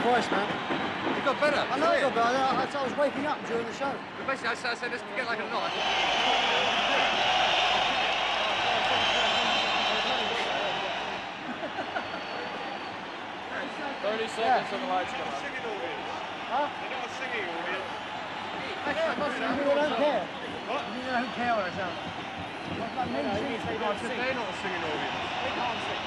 voice, man. You got better. I know I got better. I was waking up during the show. But basically, I said, let's get like a knot. 30 seconds till the lights come on. Singing audience. Huh? You're not a singing audience. You don't care. What? You don't care what I sound like. Like me, I said they're not a singing audience. They can't sing.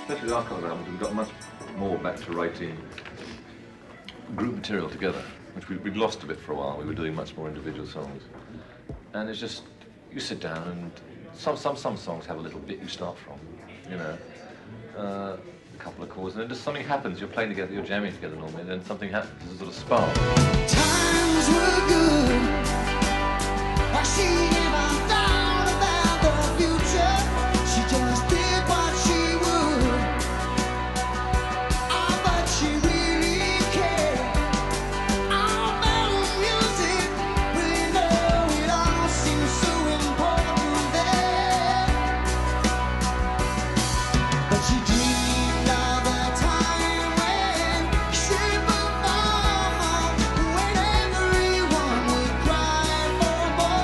Especially the archive albums, we've got much more back to writing group material together, which we'd lost a bit for a while. We were doing much more individual songs. And it's just, you sit down and some songs have a little bit you start from, you know, a couple of chords, and then just something happens. You're playing together, you're jamming together normally, and then something happens, there's a sort of spark. Times were good, but she never thought about the future. She just did what she would. Oh, but she really cared about music. We know it all seems so important there. But she dreamed of a time when she performed, when everyone would cry for more.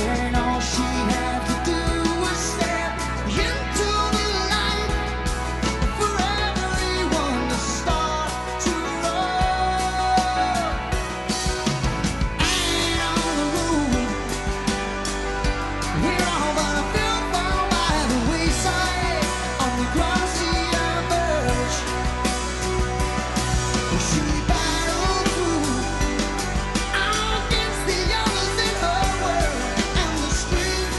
And all she had to do was step into the light for everyone to start to roll. And on the road, we're all but a field found by the wayside on the grassy verge. She battled through against the others in her world, and the street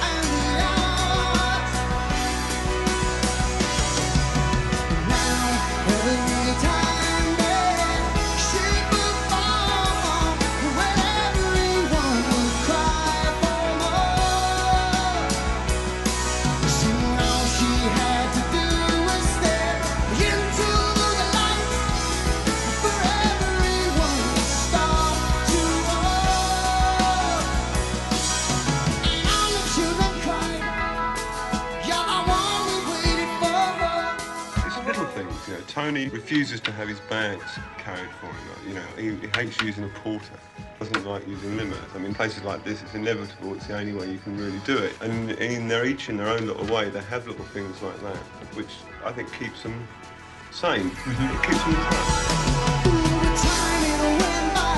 and the odds. Now every time that she performed, when everyone would cry for more. Soon all she had to do was step into the light for everyone to start to roll. And all the children cried, "You're the one we waited for." It's little things, you know. Tony refuses to have his bags carried for him. You know, he hates using a porter. Doesn't like using limos. I mean, places like this, it's inevitable. It's the only way you can really do it. And they're each in their own little way. They have little things like that, which I think keeps them sane. It keeps them in touch. The time it went by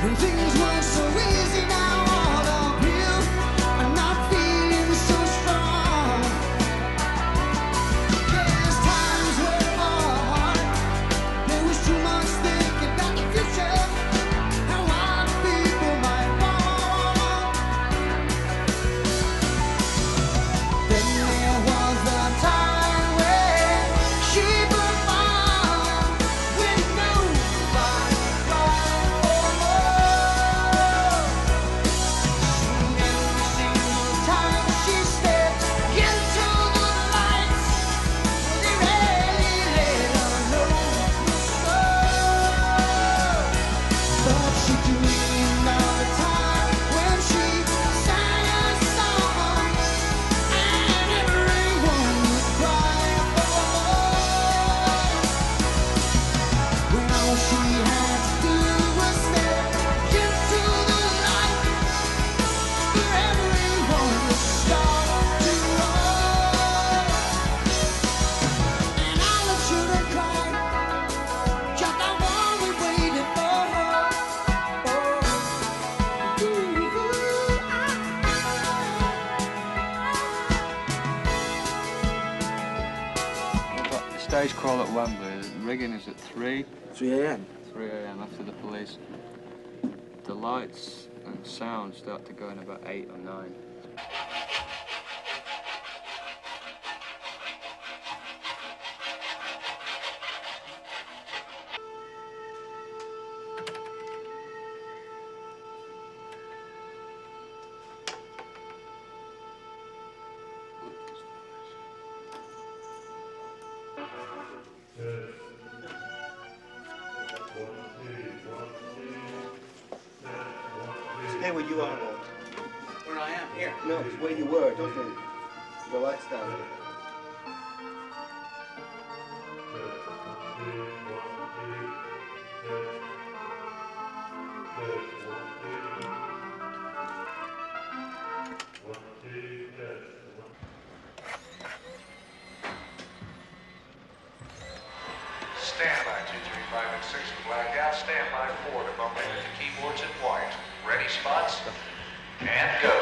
when things were so easy. Now all of you are not feeling so strong. Yes, times were hard. There was too much thinking about the future and what people might want. Then there was the time when she performed, when nobody cried for more. And every single time she stepped into the lights, they rarely let her know so. But she dreamed of a time when she sang a song, and everyone would cry for more. When all she had to do was step into the light for everyone to start to roll. And all the children cried, "You're the one we waited for." We've got the stage crawl at Wembley. Rigging is at 3 a.m. after the police. The lights and sound start to go in about 8 or 9. Stay where you are, Lord. Where I am, here. No, it's where you were, don't move. The lights down. Stand by 2, 3, 5, and 6 in blackout. Stand by 4 to bump into the keyboards in white. Ready spots? And go.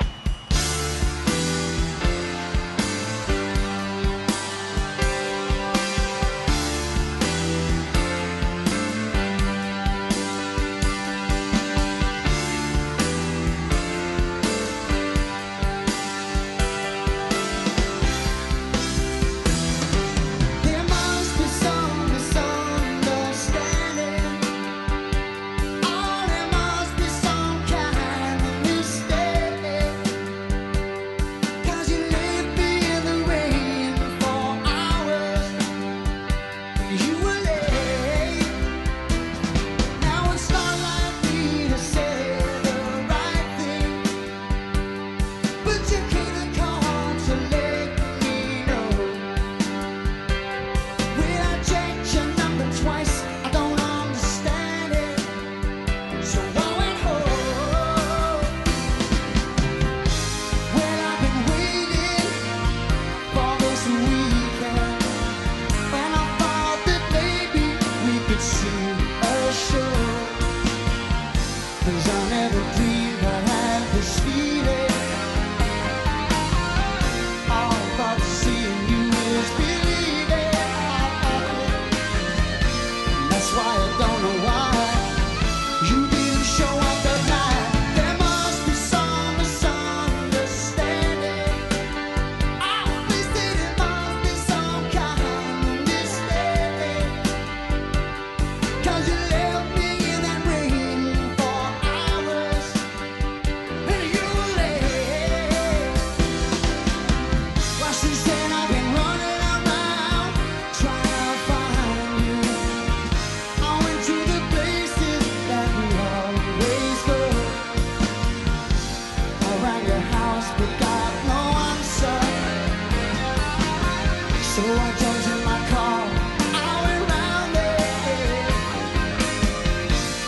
So I jumped in my car, I went round it.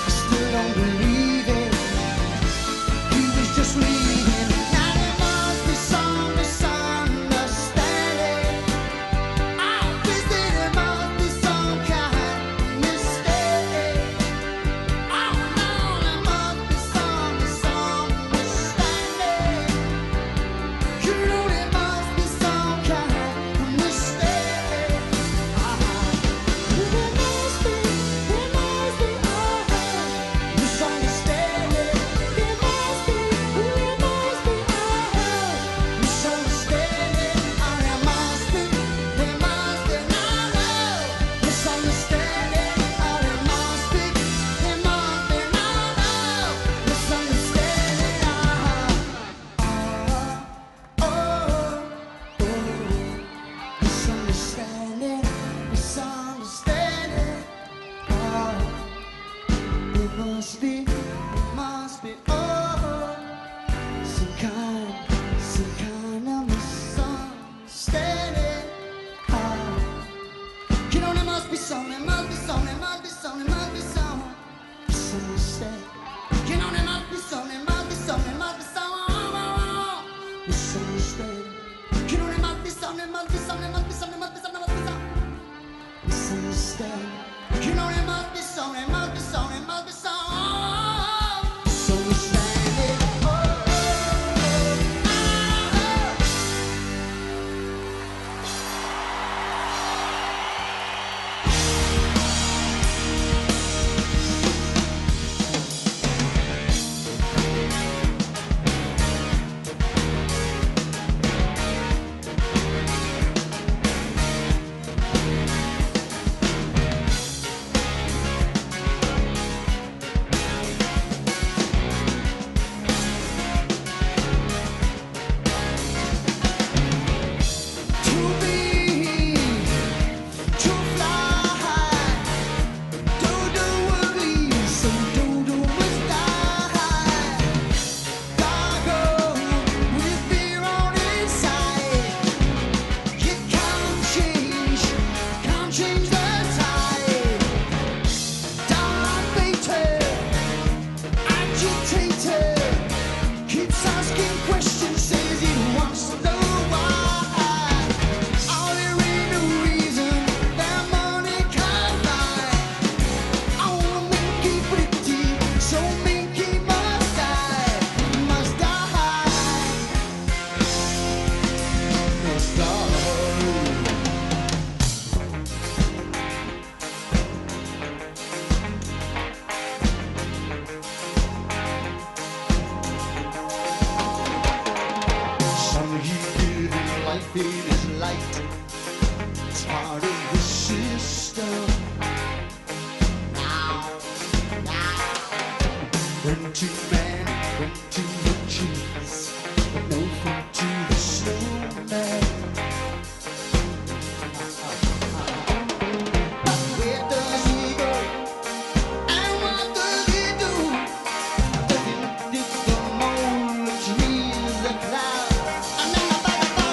I still don't believe it. He was just leaving. Now there must be some misunderstanding. Obviously there must be some kind of mistake. Oh no, there must be some misunderstanding. You know there must be some kind of mistake. There must be, misunderstanding. There must be, misunderstanding. Oh, there must be, no, misunderstanding. Oh, there must be, no, misunderstanding. Misunderstanding. Oh, it must be, oh, some kind of misunderstanding. Oh, you know there must be some misunderstanding. You know there must be some misunderstanding. You know there must be some misunderstanding. You know there must be some misunderstanding. To be, to fly, Dodo would leave, so Dodo must die. Cargo with fear on inside. You can't change the tide. Dark fated, agitated, keeps asking questions, says he wants to know why. All there ain't no reason that money can't buy. Oh, Minky pretty, so Minky must die. Must die. Must die. Some he did in life, it is light. It's part of the system. Now. When too many, when too much cheese, but no food to the snowman. But where does he go? And what does he do? Does he dig the mole which means the cloud? And then the bottom of the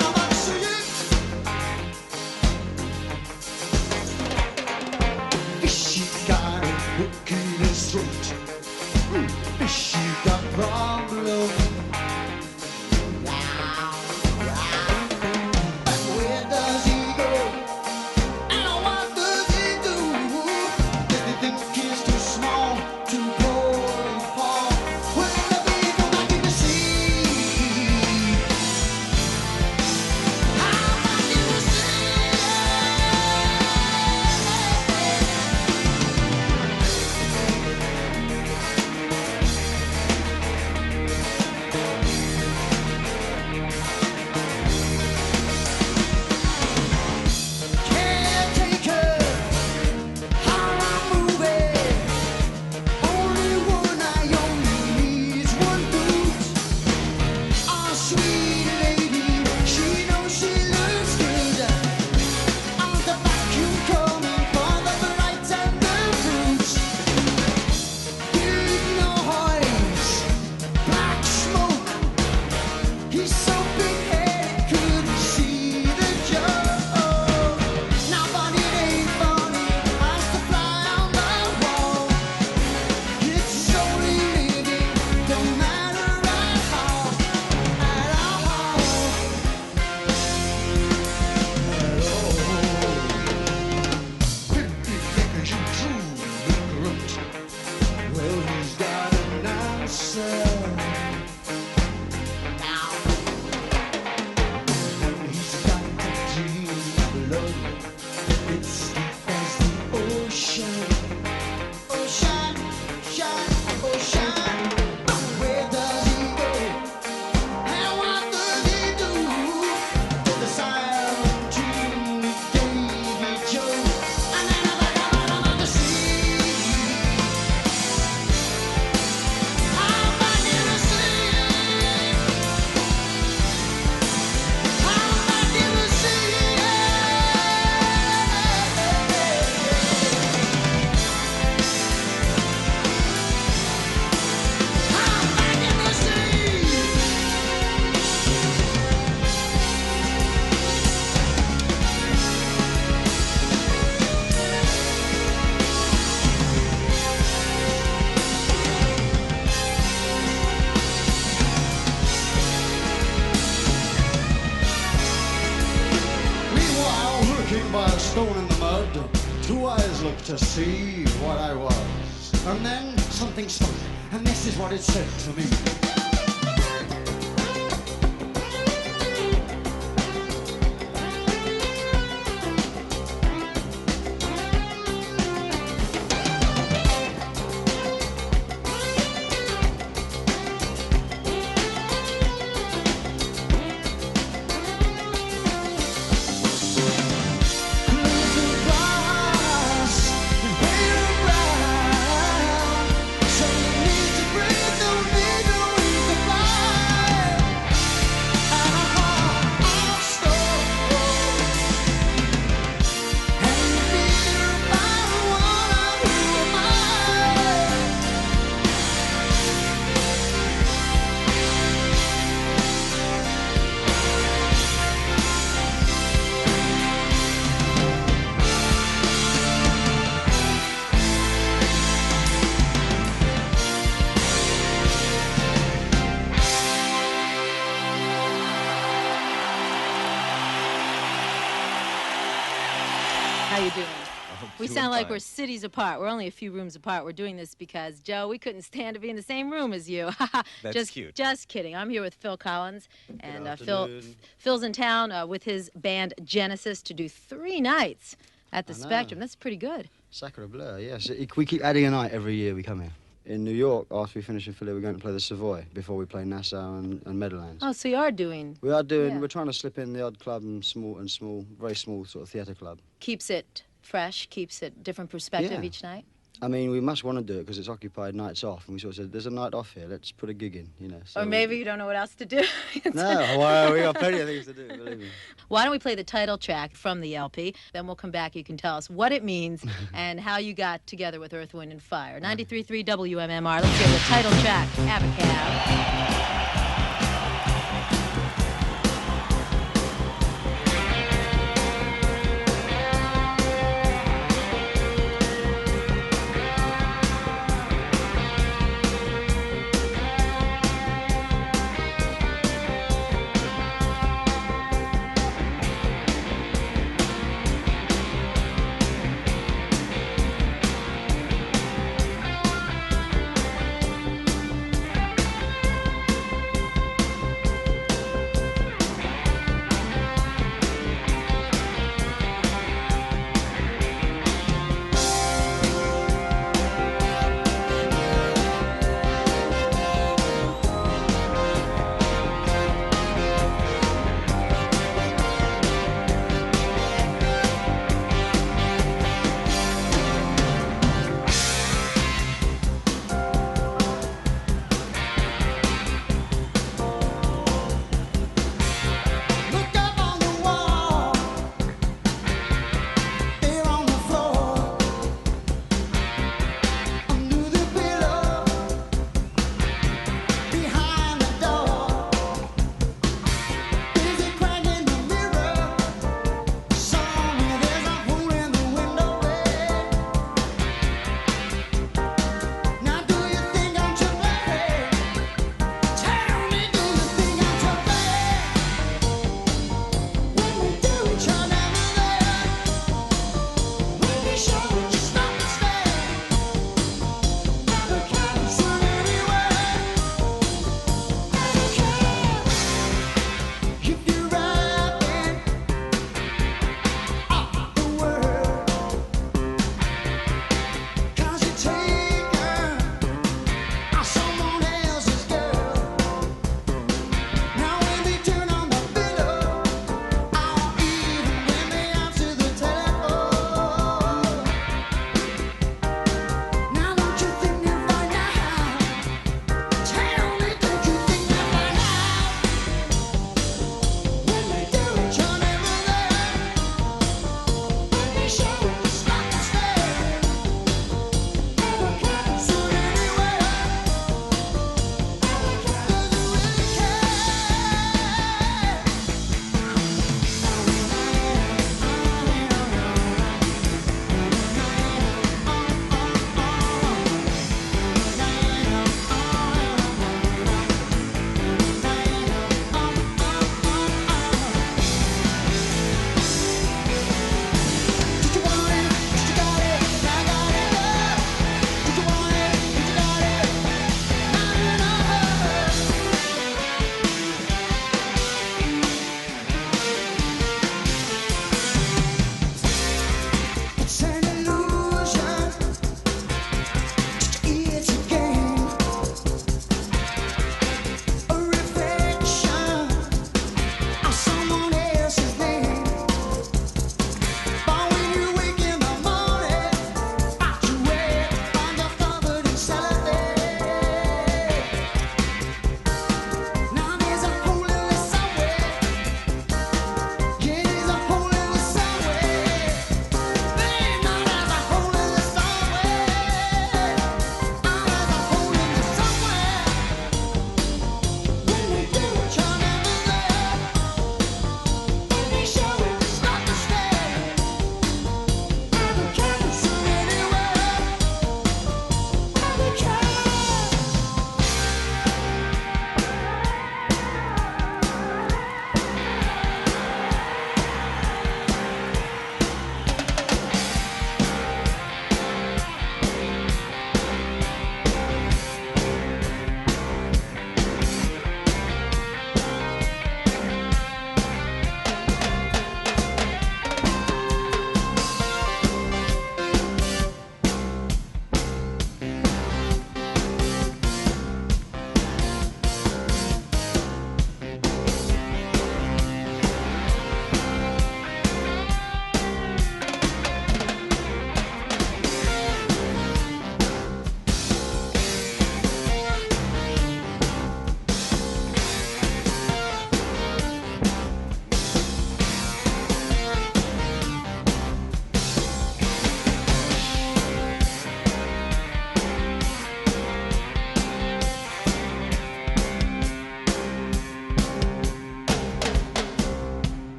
Fishy got a hook in his throat. Fishy got problem. But where does he go? And what does he do? Does he think he's too small, too poor and poor? Will the bee go back in the sea? How back in the sea? He's so big-headed, couldn't see the joke. looked to see what I was. And then something spoke, and this is what it said to me. How you doing? We sound like we're cities apart. We're only a few rooms apart. We're doing this because, Joe, we couldn't stand to be in the same room as you. That's cute. Just kidding. I'm here with Phil Collins. And Phil's in town with his band Genesis to do 3 nights at the Spectrum. That's pretty good. Sacre bleu, yes. We keep adding a night every year we come here. In New York, after we finish in Philly, we're going to play the Savoy before we play Nassau and Meadowlands. Oh, so you are doing... We're trying to slip in the odd club and very small sort of theatre club. Keeps it fresh, keeps it different perspective each night? I mean, we must want to do it because it's occupied nights off. And we sort of said, there's a night off here, let's put a gig in, you know. So or maybe you don't know what else to do. No, well, we got plenty of things to do, believe me. Why don't we play the title track from the LP, then we'll come back, you can tell us what it means and how you got together with Earth, Wind & Fire. 93.3 WMMR, let's hear the title track, Abacab.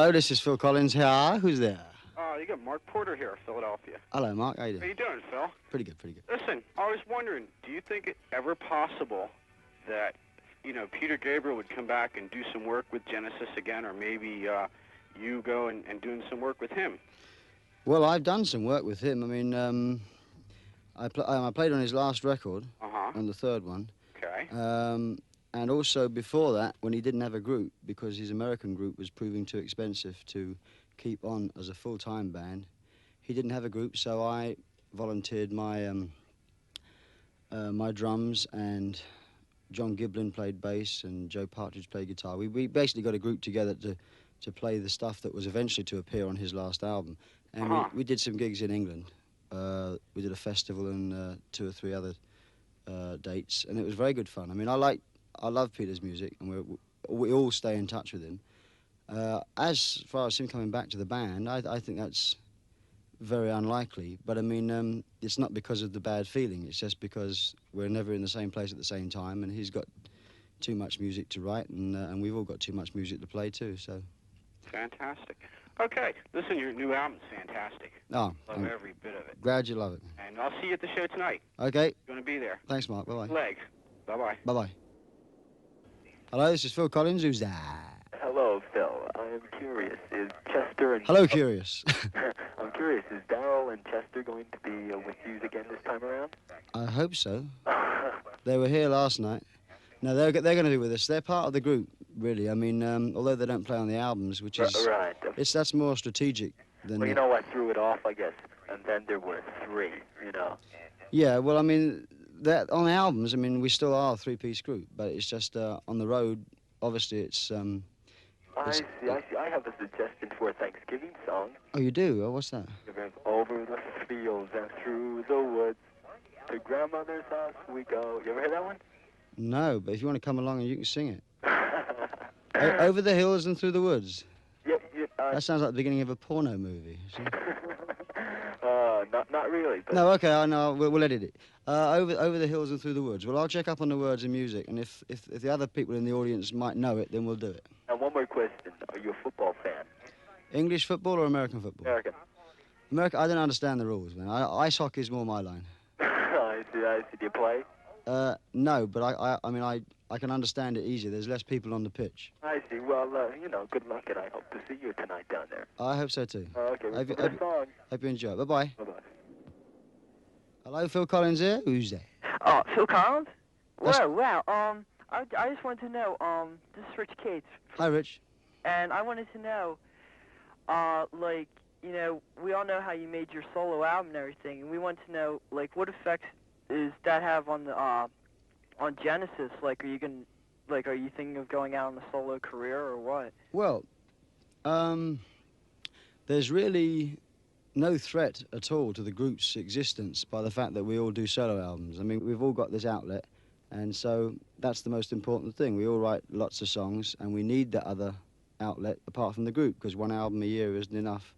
Hello, this is Phil Collins here. Who's there? You got Mark Porter here, Philadelphia. Hello, Mark. How you How doing? you doing, Phil? Pretty good, pretty good. Listen, I was wondering, do you think it ever possible that, Peter Gabriel would come back and do some work with Genesis again, or maybe you go and doing some work with him? Well, I've done some work with him. I mean, I played on his last record, on the third one. Okay. And also before that, when he didn't have a group, because his American group was proving too expensive to keep on as a full-time band, he didn't have a group, so I volunteered my my drums, and John Giblin played bass, and Joe Partridge played guitar. We basically got a group together to play the stuff that was eventually to appear on his last album. And we did some gigs in England. We did a festival and 2 or 3 other dates, and it was very good fun. I mean, I love Peter's music, and we all stay in touch with him. As far as him coming back to the band, I think that's very unlikely. But I mean, it's not because of the bad feeling. It's just because we're never in the same place at the same time, and he's got too much music to write, and we've all got too much music to play too. So. Fantastic. Okay, listen, your new album's fantastic. Oh, love every bit of it. Glad you love it. And I'll see you at the show tonight. Okay. Going to be there. Thanks, Mark. Bye-bye. Leg. Bye-bye. Bye-bye. Hello, this is Phil Collins. Who's that? Hello, Phil. I'm curious. Is Chester and... Hello, Curious. I'm curious. Is Darryl and Chester going to be with you again this time around? I hope so. They were here last night. No, they're going to be with us. They're part of the group, really. I mean, although they don't play on the albums, which is... Right. That's more strategic than... Well, I threw it off, I guess. And then there were 3, Yeah, well, I mean, on the albums, I mean, we still are a 3-piece group, but it's just on the road, obviously, it's... I see. I have a suggestion for a Thanksgiving song. Oh, you do? Oh, what's that? Over the fields and through the woods, to grandmother's house we go. You ever heard that one? No, but if you want to come along and you can sing it. Over the hills and through the woods. Yeah, that sounds like the beginning of a porno movie. Not really. But... No, okay, I know. We'll edit it. Over the hills and through the woods. Well, I'll check up on the words and music, and if the other people in the audience might know it, then we'll do it. And one more question: are you a football fan? English football or American football? American. American. I don't understand the rules, man. Ice hockey is more my line. I see. Do you play? No, but I mean, I can understand it easier. There's less people on the pitch. I see. Well, good luck, and I hope to see you tonight down there. I hope so too. Okay. Hope you enjoy it. Bye-bye. Bye-bye. Hello, Phil Collins here. Who's there? Oh, Phil Collins? Wow. I just wanted to know, this is Rich Cates. Hi, Rich. And I wanted to know, we all know how you made your solo album and everything, and we want to know, what effects does that have on the, on Genesis? Are you thinking of going out on a solo career or what? Well, there's really no threat at all to the group's existence by the fact that we all do solo albums. I mean, we've all got this outlet, and so that's the most important thing. We all write lots of songs, and we need that other outlet apart from the group, because one album a year isn't enough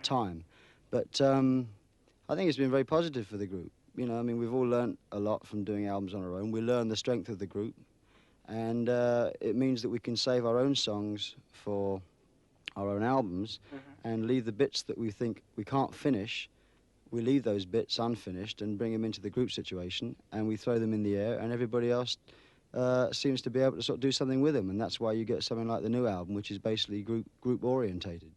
time. But I think it's been very positive for the group. I mean, we've all learnt a lot from doing albums on our own. We learn the strength of the group, and it means that we can save our own songs for our own albums and leave the bits that we think we can't finish. We leave those bits unfinished and bring them into the group situation, and we throw them in the air, and everybody else seems to be able to sort of do something with them, and that's why you get something like the new album, which is basically group orientated.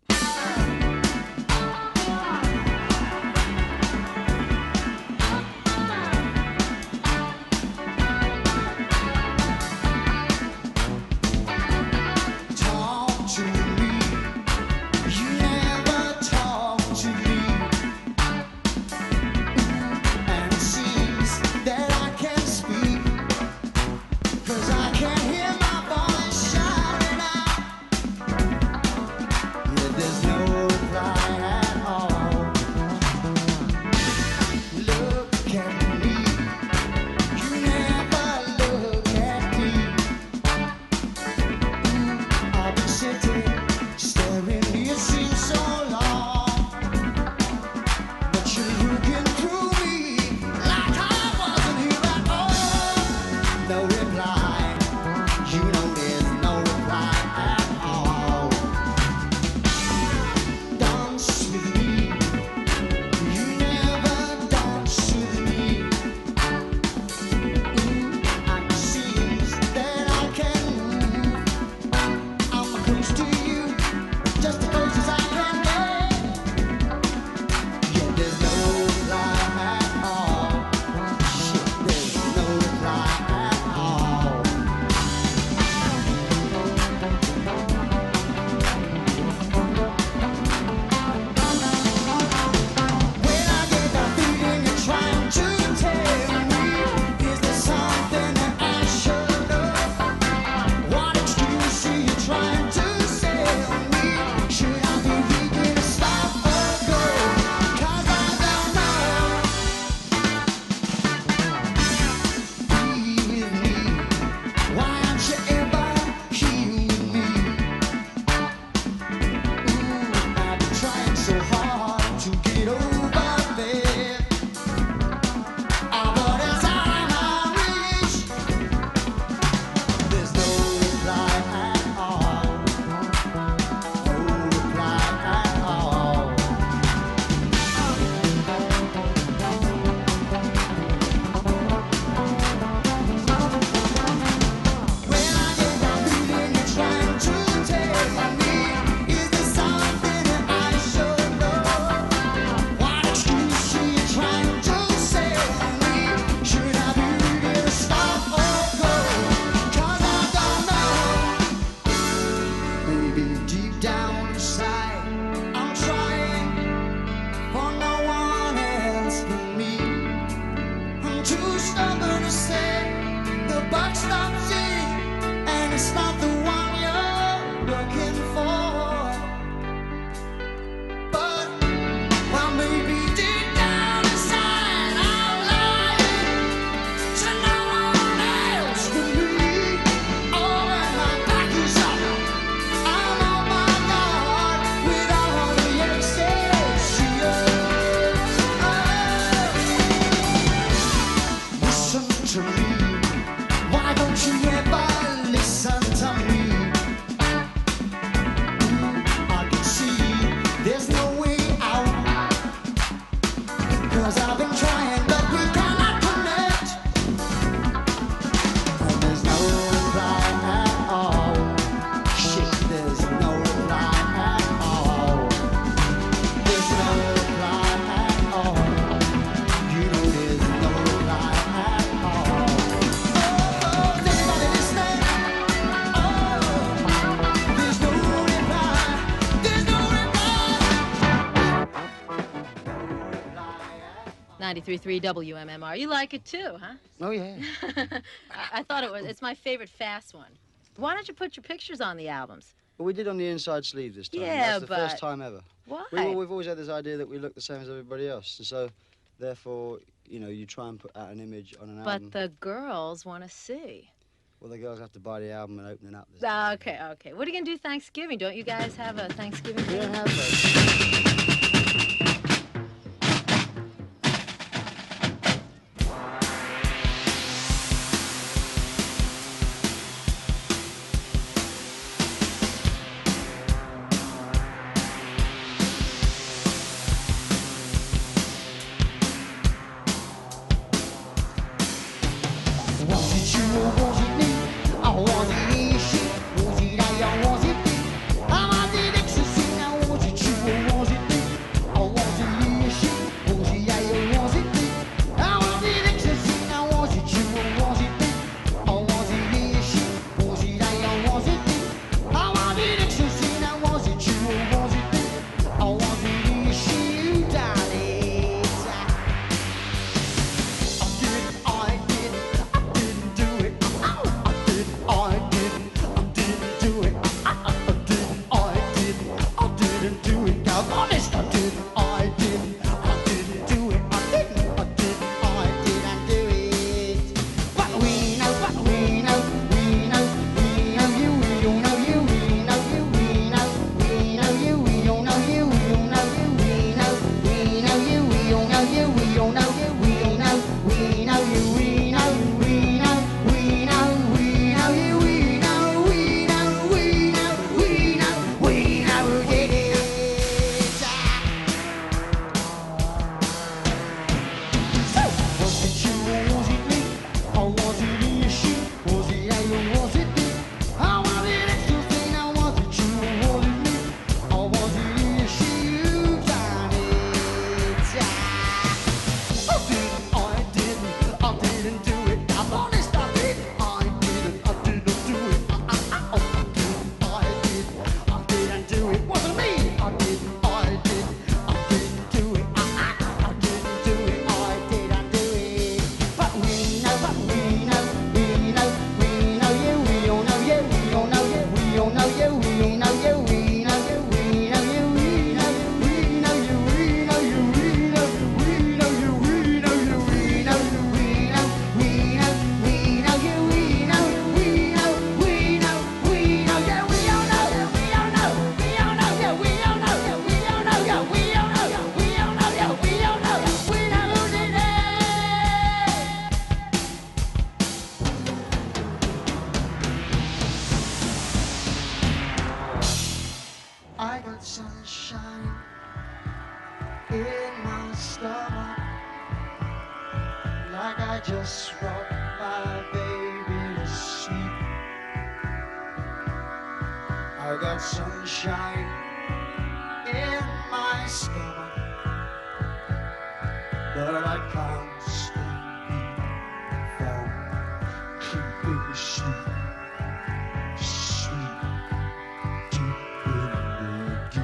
93.3 WMMR. You like it too, huh? Oh, yeah. I thought it was. It's my favorite fast one. Why don't you put your pictures on the albums? Well, we did on the inside sleeve this time. Yeah, That's the but first time ever. why? We've always had this idea that we look the same as everybody else. And so, therefore, you know, you try and put out an image on an album. But the girls want to see. Well, the girls have to buy the album and open it up. This time. Okay, okay. What are you going to do Thanksgiving? Don't you guys have a Thanksgiving We thing? don't have those. I got sunshine in my stomach, like I just rocked my baby to sleep. I got sunshine in my stomach, but I can't stop from keeping sleep. Sweet, deep in the deep.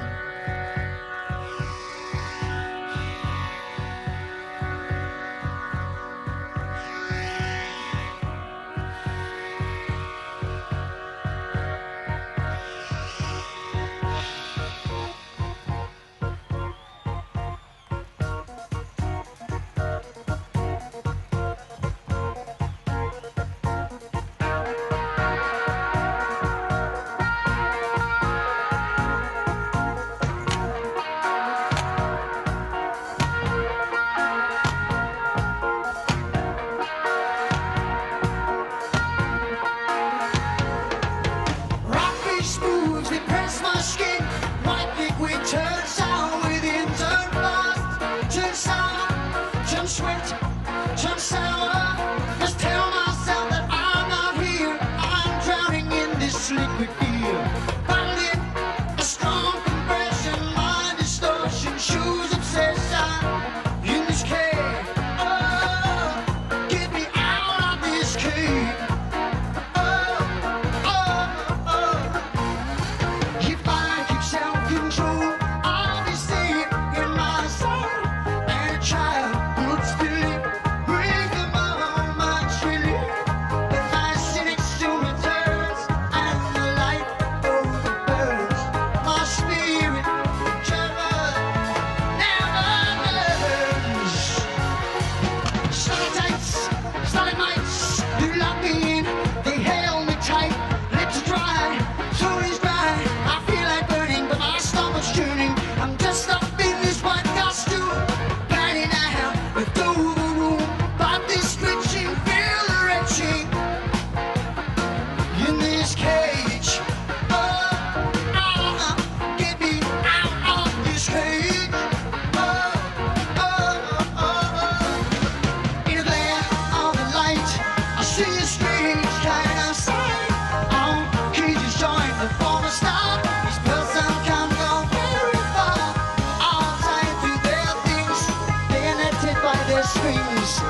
their strings,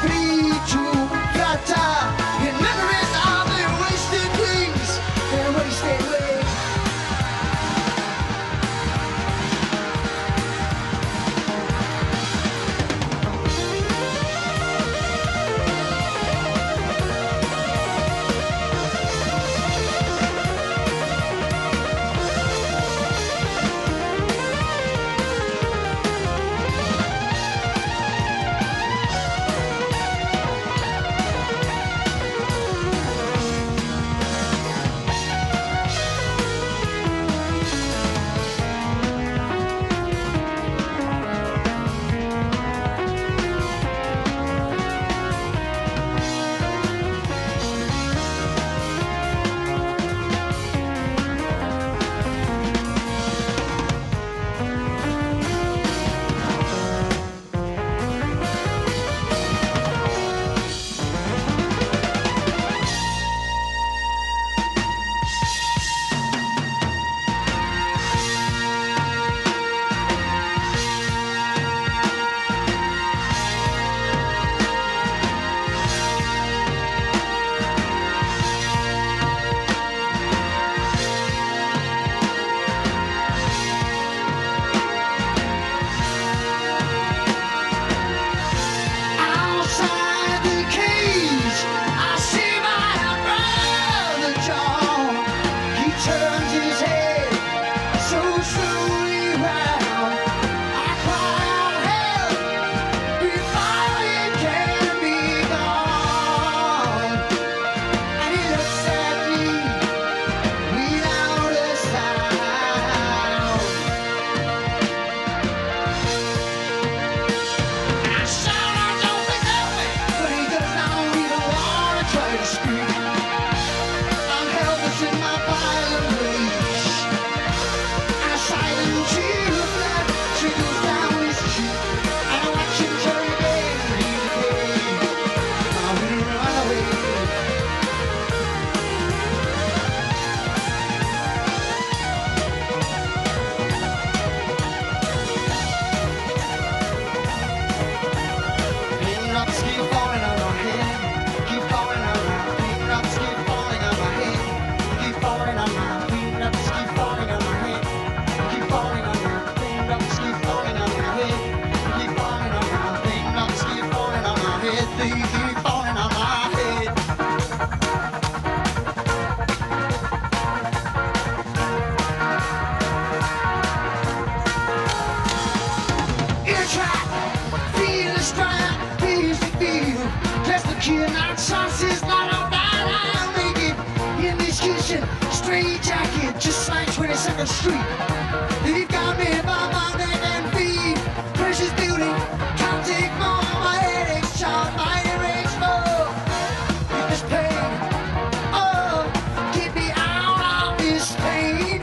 free to flutter in memories of their wasted wings, their wasted wings. Outside the cage, I see my brother John. He turns his head so slowly round. I cry out help before it can be gone. And he looks at me without a sound. I shout, I don't think of it, but he does not even want to try to scream. I'm helpless in my violent rage. I silent tear of blood trickles down his cheek, and I watch him turn again in the cave. I will run away. Raindrops keep falling on my head, keep falling on my raindrops keep falling on my head, keep falling on my raindrops keep falling on my head, keep falling on my raindrops keep falling on my head, keep falling on my raindrops keep falling on my head, they keep falling on my head. Ear trap, feel the strap, feels the feel. Press the key and that sauce is not a bad I'll make it in this kitchen. Straight jacket, just like 22nd Street. They've got me by my neck and feet. Precious beauty, can't take more. My headache's sharp, my earache's full. With this pain, oh, get me out of this pain.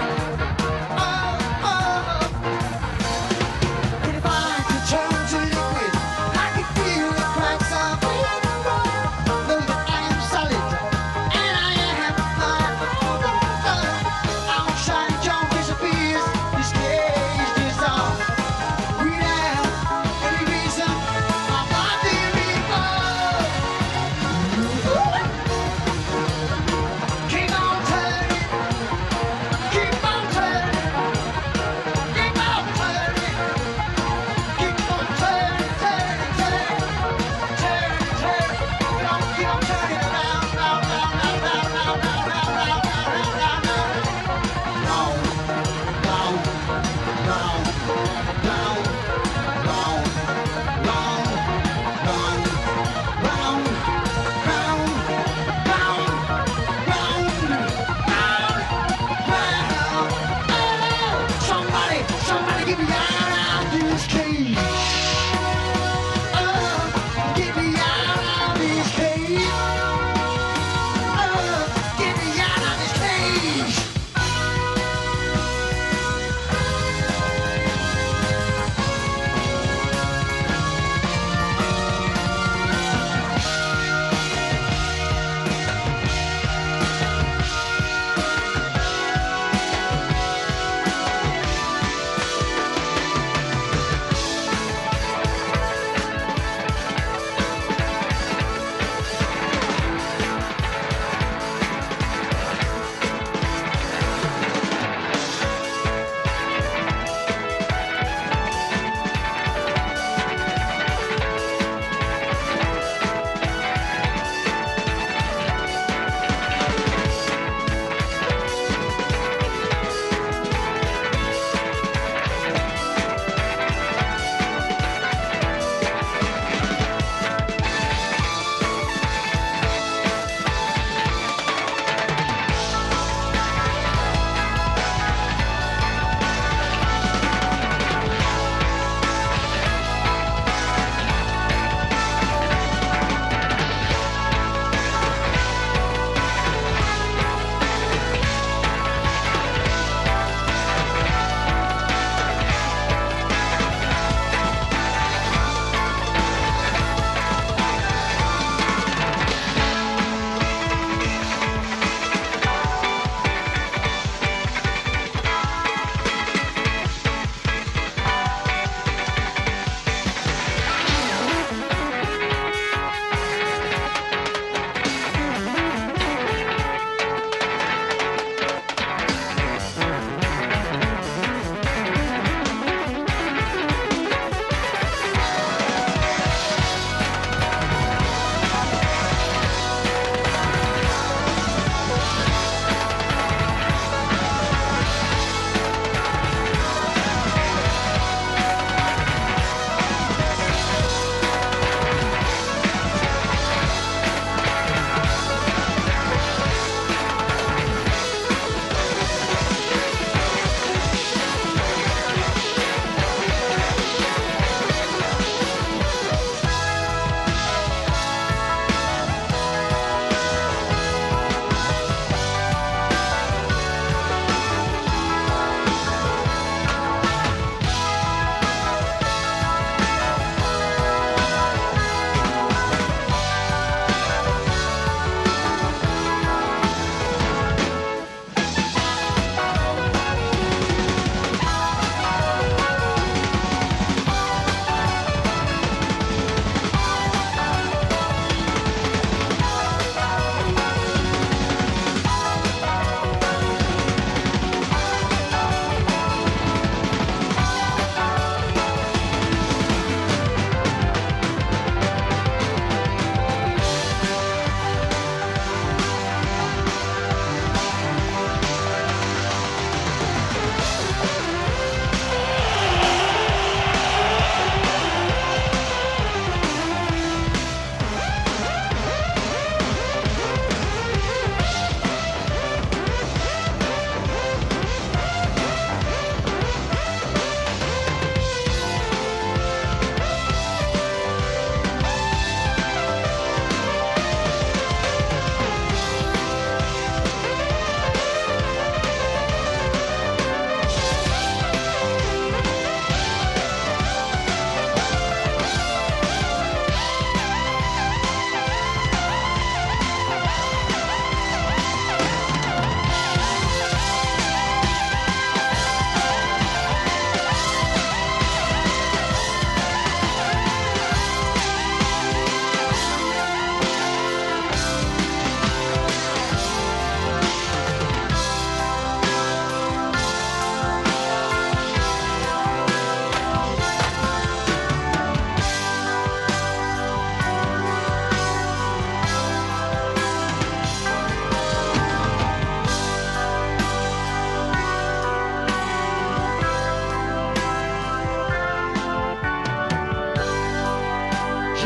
Oh, oh. If I could turn to liquid, I could feel the cracks of know that I am solid, and I am outside junk disappears, this cage dissolves.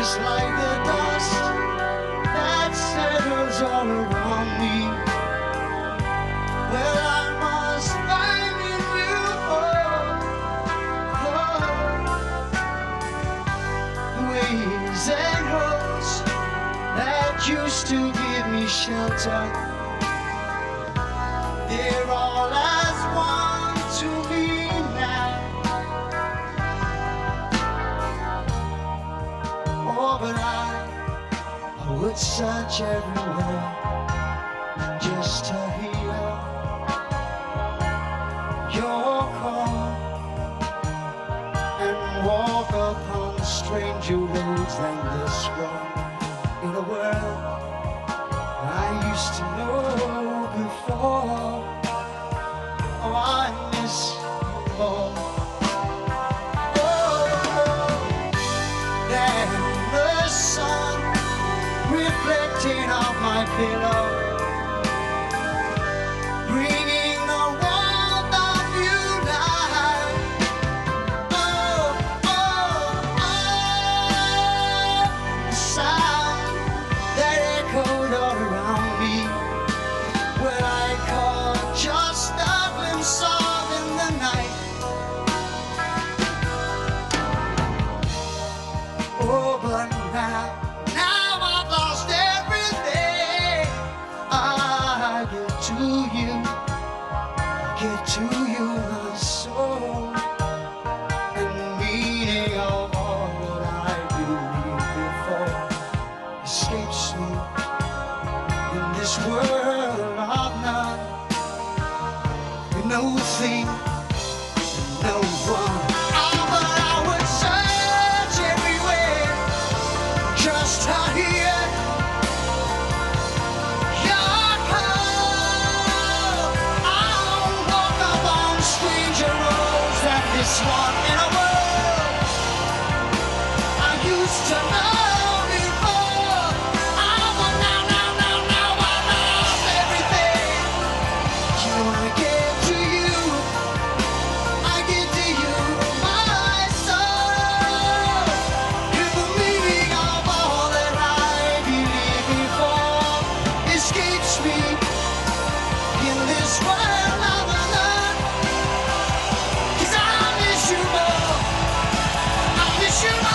just like the dust that settles all around me. Well, I must find in you ways and hopes that used to give me shelter. They're all as one to me now. Oh, but I would search everywhere just to hear your call and walk upon stranger roads than this one in a world I used to know before. Oh, I miss you all. Oh, then the sun reflecting off my pillow, bringing the warmth of you light. Oh, oh, oh, the sound that echoed all around me, where I caught just a glimpse of in the night. Oh, but now I've lost everything. I get to you, my soul, and the meaning of all that I believed before escapes me in this world of none, with no thing, no one. Oh, but I would search everywhere just to hear your call. I'll walk upon stranger roads than this one in a world I used to know before. Oh, but now I lost everything. You know I get to you, I get to you, my soul. If the meaning of all that I believed before escapes me in this world of none, 'cause I miss you more, I miss you more.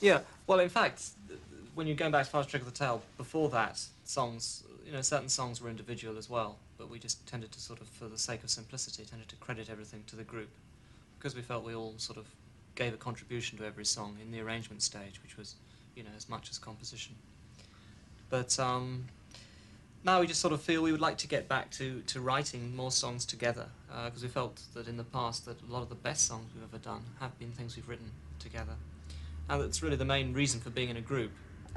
Yeah, well, in fact, when you're going back as far as Trick of the Tail, before that, songs, certain songs were individual as well, but we just tended to sort of, for the sake of simplicity, tended to credit everything to the group, because we felt we all sort of gave a contribution to every song in the arrangement stage, which was, as much as composition. But now we just sort of feel we would like to get back to writing more songs together, because we felt that in the past that a lot of the best songs we've ever done have been things we've written together. And that's really the main reason for being in a group,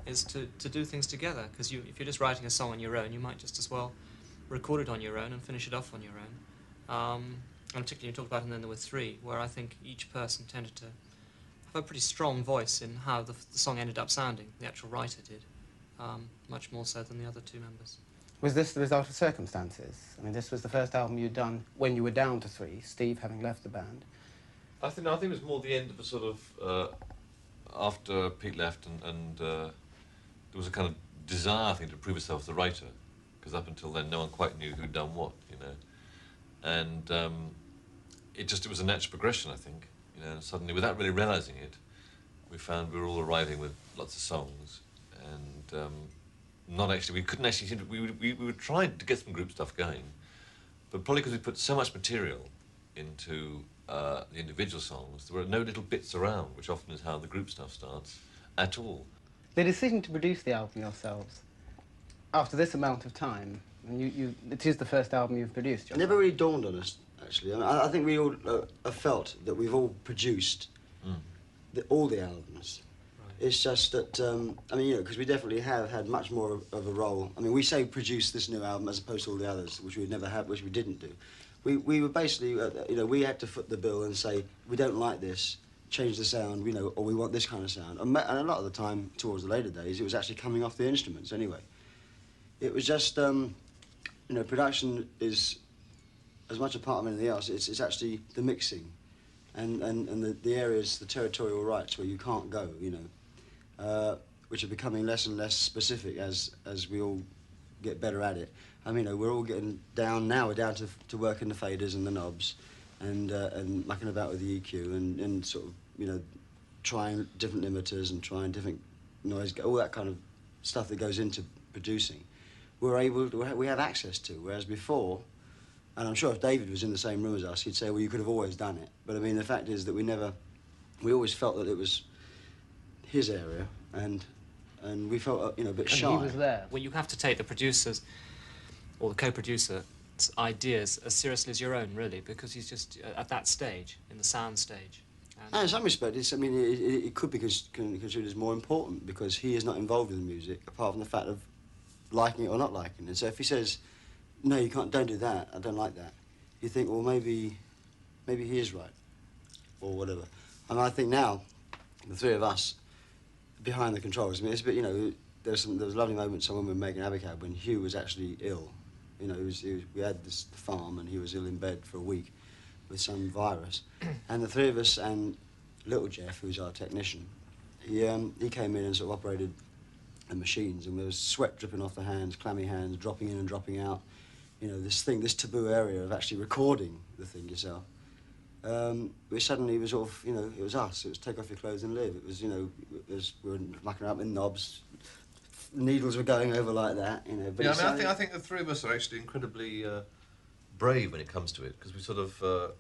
is to do things together, because if you're just writing a song on your own, you might just as well record it on your own and finish it off on your own. And particularly you talked about, and then there were three, where I think each person tended to have a pretty strong voice in how the song ended up sounding, the actual writer did, much more so than the other two members. Was this the result of circumstances? I mean, this was the first album you'd done when you were down to three, Steve having left the band. I think it was more the end of a sort of after Pete left, and there was a kind of desire, I think, to prove itself as a writer, because up until then no one quite knew who'd done what, you know, and it was a natural progression, I think, you know. And suddenly, without really realising it, we found we were all arriving with lots of songs, and we couldn't actually seem to, we were trying to get some group stuff going, but probably because we put so much material into the individual songs, there were no little bits around, which often is how the group stuff starts, at all. The decision to produce the album yourselves, after this amount of time, and it is the first album you've produced, It never really dawned on us, actually. I mean, I think we all have felt that we've all produced all the albums. Right. It's just that, I mean, you know, because we definitely have had much more of a role. I mean, we say produce this new album as opposed to all the others, which we never had, which we didn't do. We were basically, you know, we had to foot the bill and say, we don't like this, change the sound, you know, or we want this kind of sound. And a lot of the time, towards the later days, it was actually coming off the instruments anyway. It was just, you know, production is as much a part of anything else. It's actually the mixing and the areas, the territorial rights where you can't go, you know, which are becoming less and less specific as we all get better at it. I mean, you know, we're all getting down now. We're down to working the faders and the knobs, and mucking about with the EQ and sort of, you know, trying different limiters and trying different noise, all that kind of stuff that goes into producing. We have access to, whereas before, and I'm sure if David was in the same room as us, he'd say, well, you could have always done it. But I mean, the fact is that we always felt that it was his area, and we felt, you know, a bit shy. And he was there. Well, you have to take the producers or the co-producer's ideas as seriously as your own, really, because he's just at that stage, in the sound stage. And in some respects, I mean, it could be considered as more important because he is not involved in the music, apart from the fact of liking it or not liking it. So if he says, no, you can't, don't do that, I don't like that, you think, well, maybe he is right, or whatever. And I think now, the three of us, behind the controls, I mean, it's a bit, you know, there was lovely moments when we were making Abacab when Hugh was actually ill. You know, we had this farm and he was ill in bed for a week with some virus. And the three of us and little Jeff, who's our technician, he came in and sort of operated the machines, and there was sweat dripping off the hands, clammy hands, dropping in and dropping out. You know, this taboo area of actually recording the thing yourself. We suddenly was sort of, you know, it was us. It was take off your clothes and live. It was, you know, we were mucking up with knobs. Needles were going over like that, you know. But yeah, I mean, I think the three of us are actually incredibly brave when it comes to it, because we sort of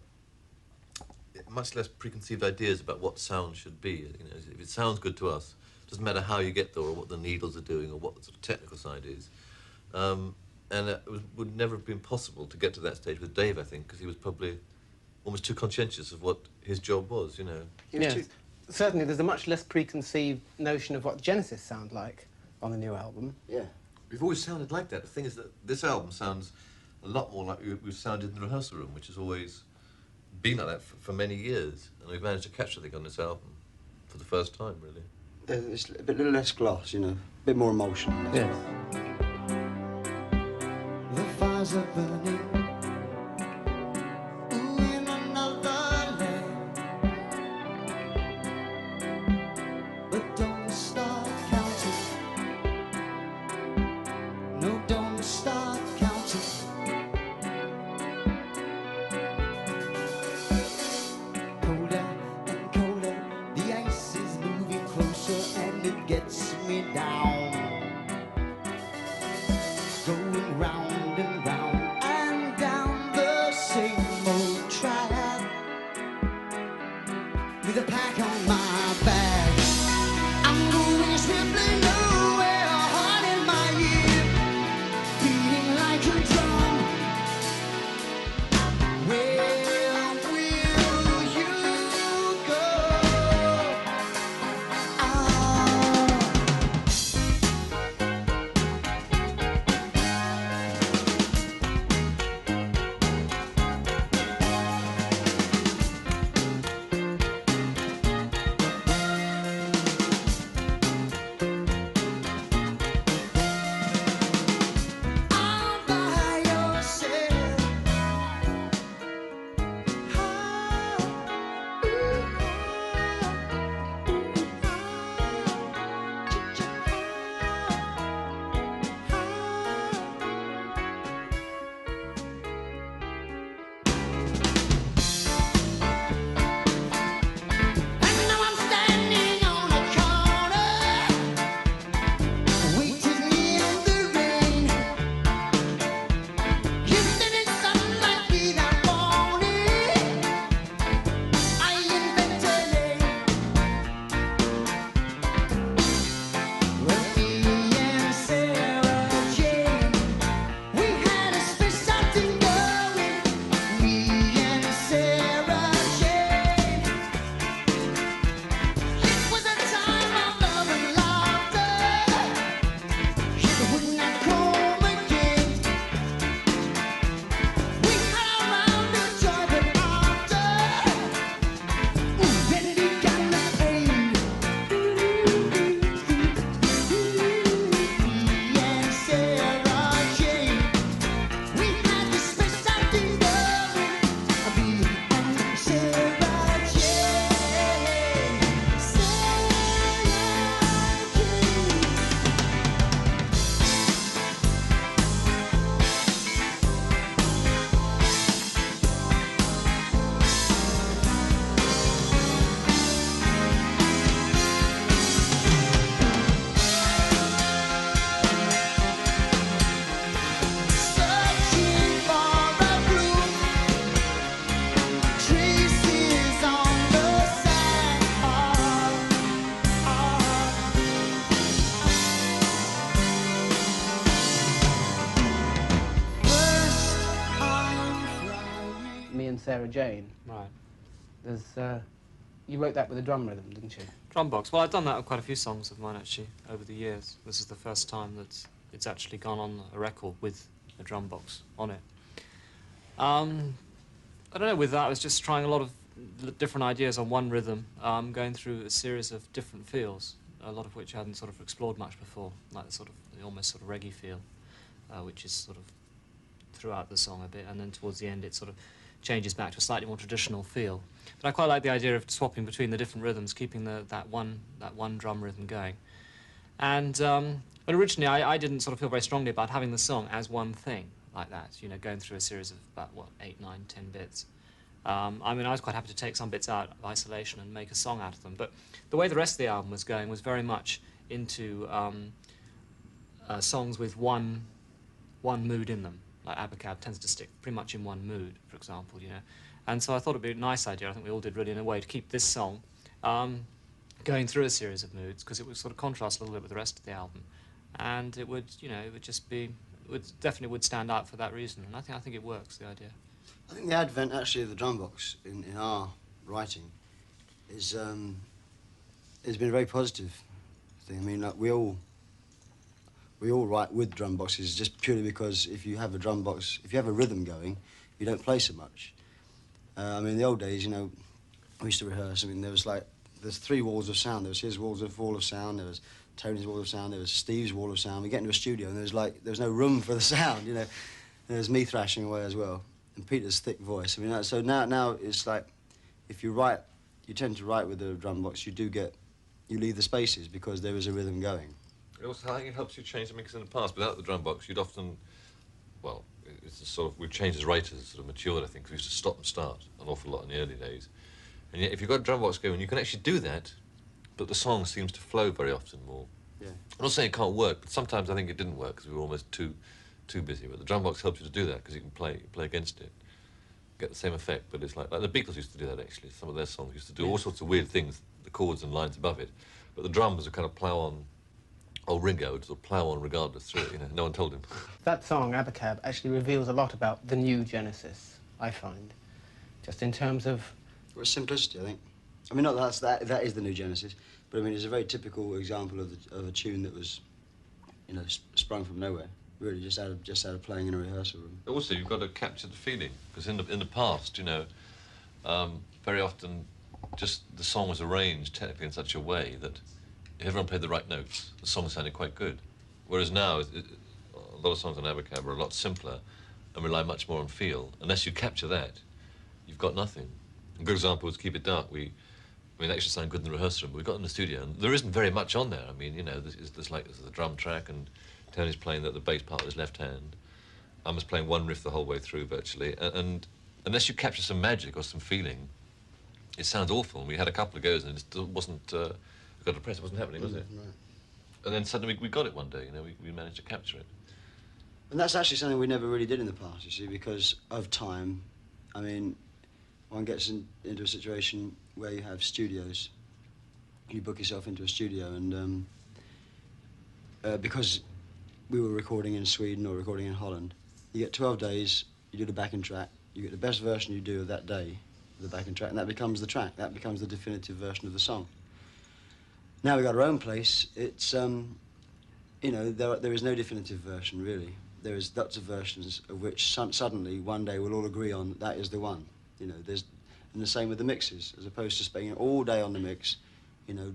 much less preconceived ideas about what sound should be. You know, if it sounds good to us, it doesn't matter how you get there or what the needles are doing or what the sort of technical side is. And it would never have been possible to get to that stage with Dave, I think, because he was probably almost too conscientious of what his job was, you know. Yes. Certainly, there's a much less preconceived notion of what Genesis sound like on the new album. Yeah. We've always sounded like that. The thing is that this album sounds a lot more like we've sounded in the rehearsal room, which has always been like that for many years. And we've managed to catch, I think, on this album for the first time, really. It's a bit less gloss, you know, a bit more emotion. Yes. The fires are burning. In another land. But don't start counting. No, don't start counting. Colder and colder, the ice is moving closer and it gets me down. Going round and round and down the same old track with a pack on my back. I'm going swiftly nowhere, a heart in my ear, beating like a drum. Where will you go? Sarah Jane. Right. There's, you wrote that with a drum rhythm, didn't you? Drum box. Well, I've done that on quite a few songs of mine, actually, over the years. This is the first time that it's actually gone on a record with a drum box on it. I don't know, with that I was just trying a lot of different ideas on one rhythm, going through a series of different feels, a lot of which I hadn't sort of explored much before, like the almost sort of reggae feel, which is sort of throughout the song a bit, and then towards the end it sort of changes back to a slightly more traditional feel. But I quite like the idea of swapping between the different rhythms, keeping that one drum rhythm going. And but originally I didn't sort of feel very strongly about having the song as one thing like that, you know, going through a series of about, what, 8, 9, 10 bits. I mean, I was quite happy to take some bits out of isolation and make a song out of them, but the way the rest of the album was going was very much into songs with one mood in them. Like Abacab tends to stick pretty much in one mood, for example, you know. And so I thought it'd be a nice idea, I think we all did really, in a way, to keep this song going through a series of moods, because it would sort of contrast a little bit with the rest of the album. And it would, you know, it would just be, definitely would stand out for that reason. And I think it works, the idea. I think the advent, actually, of the drum box in our writing is has been a very positive thing. I mean, like, we all write with drum boxes just purely because if you have a drum box, if you have a rhythm going, you don't play so much. I mean, in the old days, you know, we used to rehearse. I mean, there's 3 walls of sound. There was his wall of sound, there was Tony's wall of sound, there was Steve's wall of sound. We get into a studio and there was no room for the sound, you know. There was me thrashing away as well, and Peter's thick voice. I mean, so now it's like, if you tend to write with the drum box, you leave the spaces because there is a rhythm going. Also, I think it helps you change the mix in the past. Without the drum box, you'd often, well, it's a sort of, we've changed as writers, sort of matured, I think, 'cause we used to stop and start an awful lot in the early days. And yet, if you've got a drum box going, you can actually do that, but the song seems to flow very often more. Yeah. I'm not saying it can't work, but sometimes I think it didn't work because we were almost too busy. But the drum box helps you to do that because you can play against it, get the same effect. But it's like the Beatles used to do that, actually. Some of their songs used to do all sorts of weird things, the chords and lines above it, but the drums would kind of plough on. Old Ringo would sort of plough on regardless through it, you know, no one told him. That song, Abacab, actually reveals a lot about the new Genesis, I find, just in terms of... Well, simplicity, I think. I mean, not that is the new Genesis, but I mean, it's a very typical example of a tune that was, you know, sprung from nowhere, really, just out of playing in a rehearsal room. Also, you've got to capture the feeling, because in the past, you know, very often, just the song was arranged technically in such a way that if everyone played the right notes, the song sounded quite good. Whereas now, a lot of songs on Abacab are a lot simpler and rely much more on feel. Unless you capture that, you've got nothing. A good example was Keep It Dark. I mean, it actually sounded good in the rehearsal room, but we got in the studio, and there isn't very much on there. I mean, you know, there's the drum track, and Tony's playing the bass part with his left hand. I was playing one riff the whole way through, virtually, and unless you capture some magic or some feeling, it sounds awful. And we had a couple of goes, and it wasn't... we got depressed, it wasn't happening, was it? Right. And then suddenly we got it one day, you know, we managed to capture it. And that's actually something we never really did in the past, you see, because of time. I mean, one gets into a situation where you have studios. You book yourself into a studio, and because we were recording in Sweden or recording in Holland, you get 12 days, you do the backing track, you get the best version you do of that day, the backing track, and that becomes the track, that becomes the definitive version of the song. Now we've got our own place, it's, you know, there is no definitive version, really. There is lots of versions of which suddenly, one day, we'll all agree on that is the one. You know, and the same with the mixes, as opposed to spending all day on the mix, you know,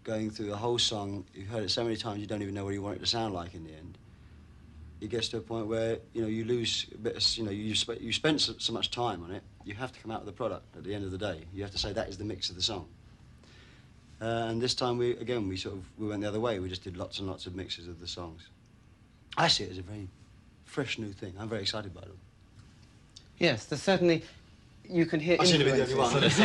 going through the whole song. You've heard it so many times, you don't even know what you want it to sound like in the end. It gets to a point where, you know, you lose a bit of, you know, you spent so much time on it, you have to come out with a product at the end of the day. You have to say that is the mix of the song. And this time, we went the other way. We just did lots and lots of mixes of the songs. I see it as a very fresh new thing. I'm very excited by it. Yes, there's certainly, you can hear I seem to be the only one. But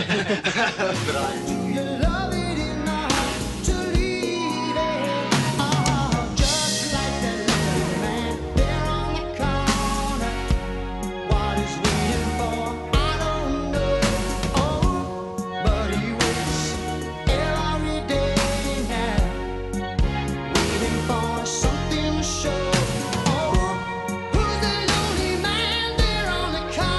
You love it enough to leave it. Oh, just like that little man there on the corner. What he's waiting for, I don't know. Oh, but he waits every day now, waiting for something to show. Oh, who's the lonely man there on the corner?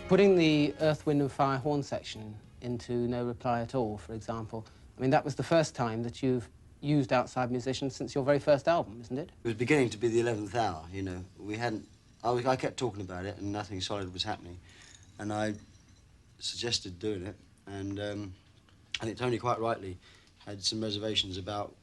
Putting the Earth, Wind and Fire horn section into No Reply at All, for example, I mean, that was the first time that you've used outside musicians since your very first album, isn't it? It was beginning to be the 11th hour, you know. We hadn't... I kept talking about it and nothing solid was happening. And I suggested doing it, and I think Tony quite rightly had some reservations about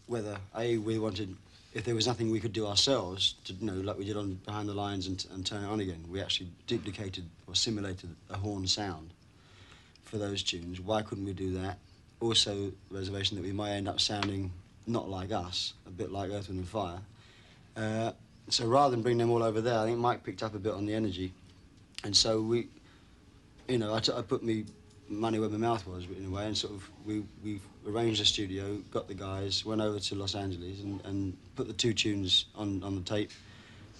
whether, A, we wanted... If there was nothing we could do ourselves, to, you know, like we did on Behind the Lines and Turn It On Again, we actually duplicated or simulated a horn sound for those tunes. Why couldn't we do that? Also, reservation that we might end up sounding not like us, a bit like Earth, Wind and Fire. So rather than bring them all over there, I think Mike picked up a bit on the energy. And so we, you know, I put me money where my mouth was, in a way, and sort of we arranged a studio, got the guys, went over to Los Angeles and put the 2 tunes on the tape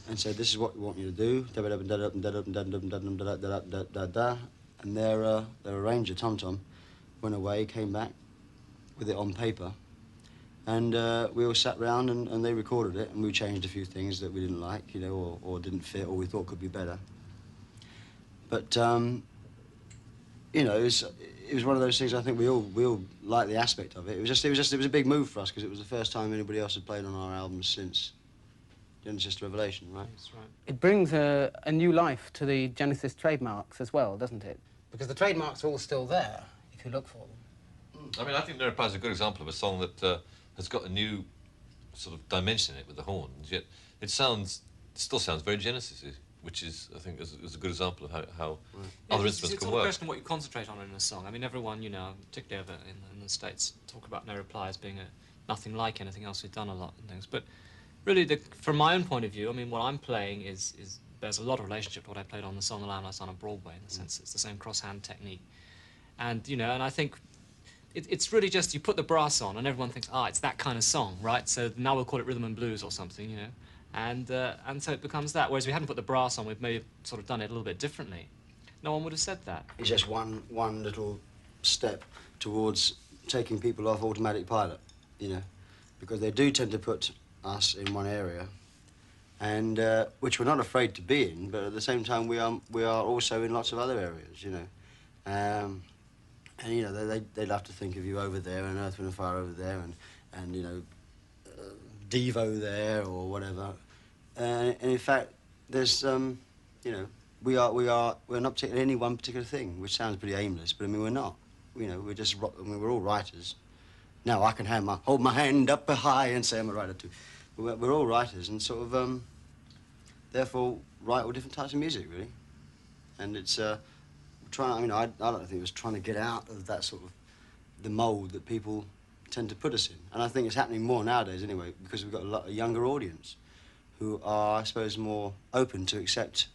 and said, this is what we want you to do. And their arranger, Tom Tom, went away, came back with it on paper. And we all sat round and they recorded it, and we changed a few things that we didn't like, you know, or didn't fit, or we thought could be better. But, you know, it was one of those things. I think we all liked the aspect of it. It was a big move for us because it was the first time anybody else had played on our albums since Genesis to Revelation, right? That's right. It brings a new life to the Genesis trademarks as well, doesn't it? Because the trademarks are all still there if you look for them. I mean, I think No Reply is a good example of a song that has got a new sort of dimension in it with the horns, yet it still sounds very Genesis-y, which is, I think, is a good example of how other instruments it's can all work. a question of what you concentrate on in a song. I mean, everyone, you know, particularly over in the States, talk about No Reply as being nothing like anything else we've done a lot and things. But really, from my own point of view, I mean, what I'm playing there's a lot of relationship to what I played on the Song of the Lamb I on Broadway, in the sense it's the same cross-hand technique. And, you know, and I think it's really just you put the brass on and everyone thinks, it's that kind of song, right? So now we'll call it rhythm and blues or something, you know. And so it becomes that. Whereas if we hadn't put the brass on, we've maybe sort of done it a little bit differently. No one would have said that. It's just one little step towards taking people off automatic pilot, you know, because they do tend to put us in one area, and which we're not afraid to be in, but at the same time we are also in lots of other areas, you know. And you know they'd love to think of you over there and Earth, Wind and Fire over there, and you know Devo there or whatever. And in fact, there's you know we're not particularly any one particular thing, which sounds pretty aimless, but I mean we're not. You know, we're all writers. Now I can hold my hand up high and say I'm a writer too. We're all writers and sort of therefore write all different types of music really, and it's I mean I don't think it was trying to get out of that sort of the mould that people tend to put us in, and I think it's happening more nowadays anyway because we've got a younger audience who are I suppose more open to accept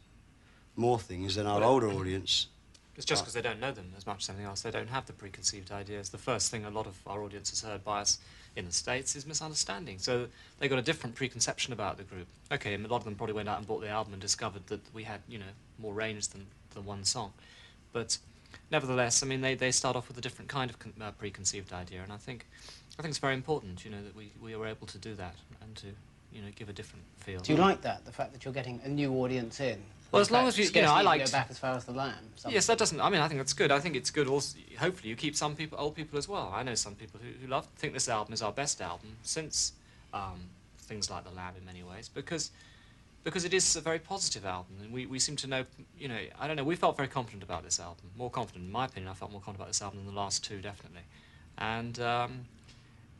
more things than our older audience. It's just because they don't know them as much as anything else. They don't have the preconceived ideas. The first thing a lot of our audience has heard by us in the States is misunderstanding. So they got a different preconception about the group. Okay, a lot of them probably went out and bought the album and discovered that we had, you know, more range than the one song. But nevertheless, I mean, they start off with a different kind of preconceived idea, and I think it's very important, you know, that we are able to do that and to, you know, give a different feel. Do you like that, the fact that you're getting a new audience in? Well, as long as you know, I like to go back as far as the Lamb. Yes, that doesn't. I mean, I think that's good. I think it's good. Also, hopefully, you keep some people, old people as well. I know some people who think this album is our best album since things like The Lamb in many ways, because it is a very positive album, and we seem to know. You know, I don't know. We felt very confident about this album. More confident, in my opinion. I felt more confident about this album than the last 2, definitely. And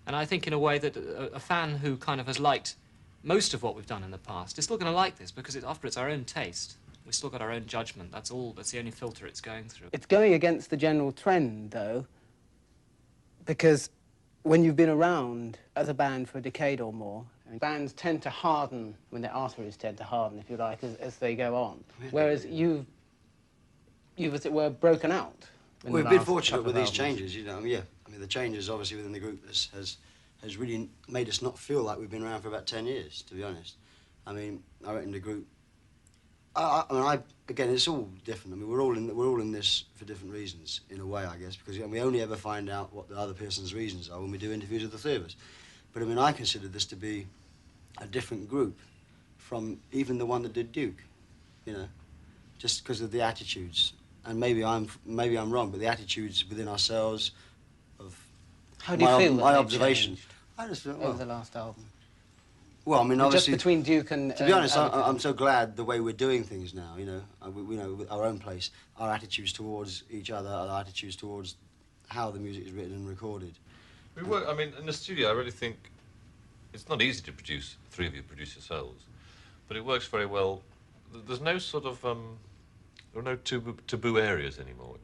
I think in a way that a fan who kind of has liked most of what we've done in the past is still going to like this because after it's our own taste. We've still got our own judgment. That's all. That's the only filter it's going through. It's going against the general trend, though, because when you've been around as a band for a decade or more, bands tend to harden, when their arteries tend to harden, if you like, as they go on. Whereas you've, as it were, broken out. We've been fortunate with these changes, you know. I mean, the changes, obviously, within the group has really made us not feel like we've been around for about 10 years, to be honest. I mean, I reckon the group... again, it's all different. I mean, we're all in this for different reasons, in a way, I guess, because we only ever find out what the other person's reasons are when we do interviews with the three of us. But I mean, I consider this to be a different group from even the one that did Duke, you know, just because of the attitudes and maybe I'm wrong, but the attitudes within ourselves of How do you feel that my they observation. changed I just feel, over the last album? Well, I mean, obviously, just between Duke and to be honest, Abercrombie. I'm so glad the way we're doing things now. You know, with our own place, our attitudes towards each other, our attitudes towards how the music is written and recorded. We work. I mean, in the studio, I really think it's not easy to produce. Three of you produce yourselves, but it works very well. There's no sort of there are no taboo areas anymore.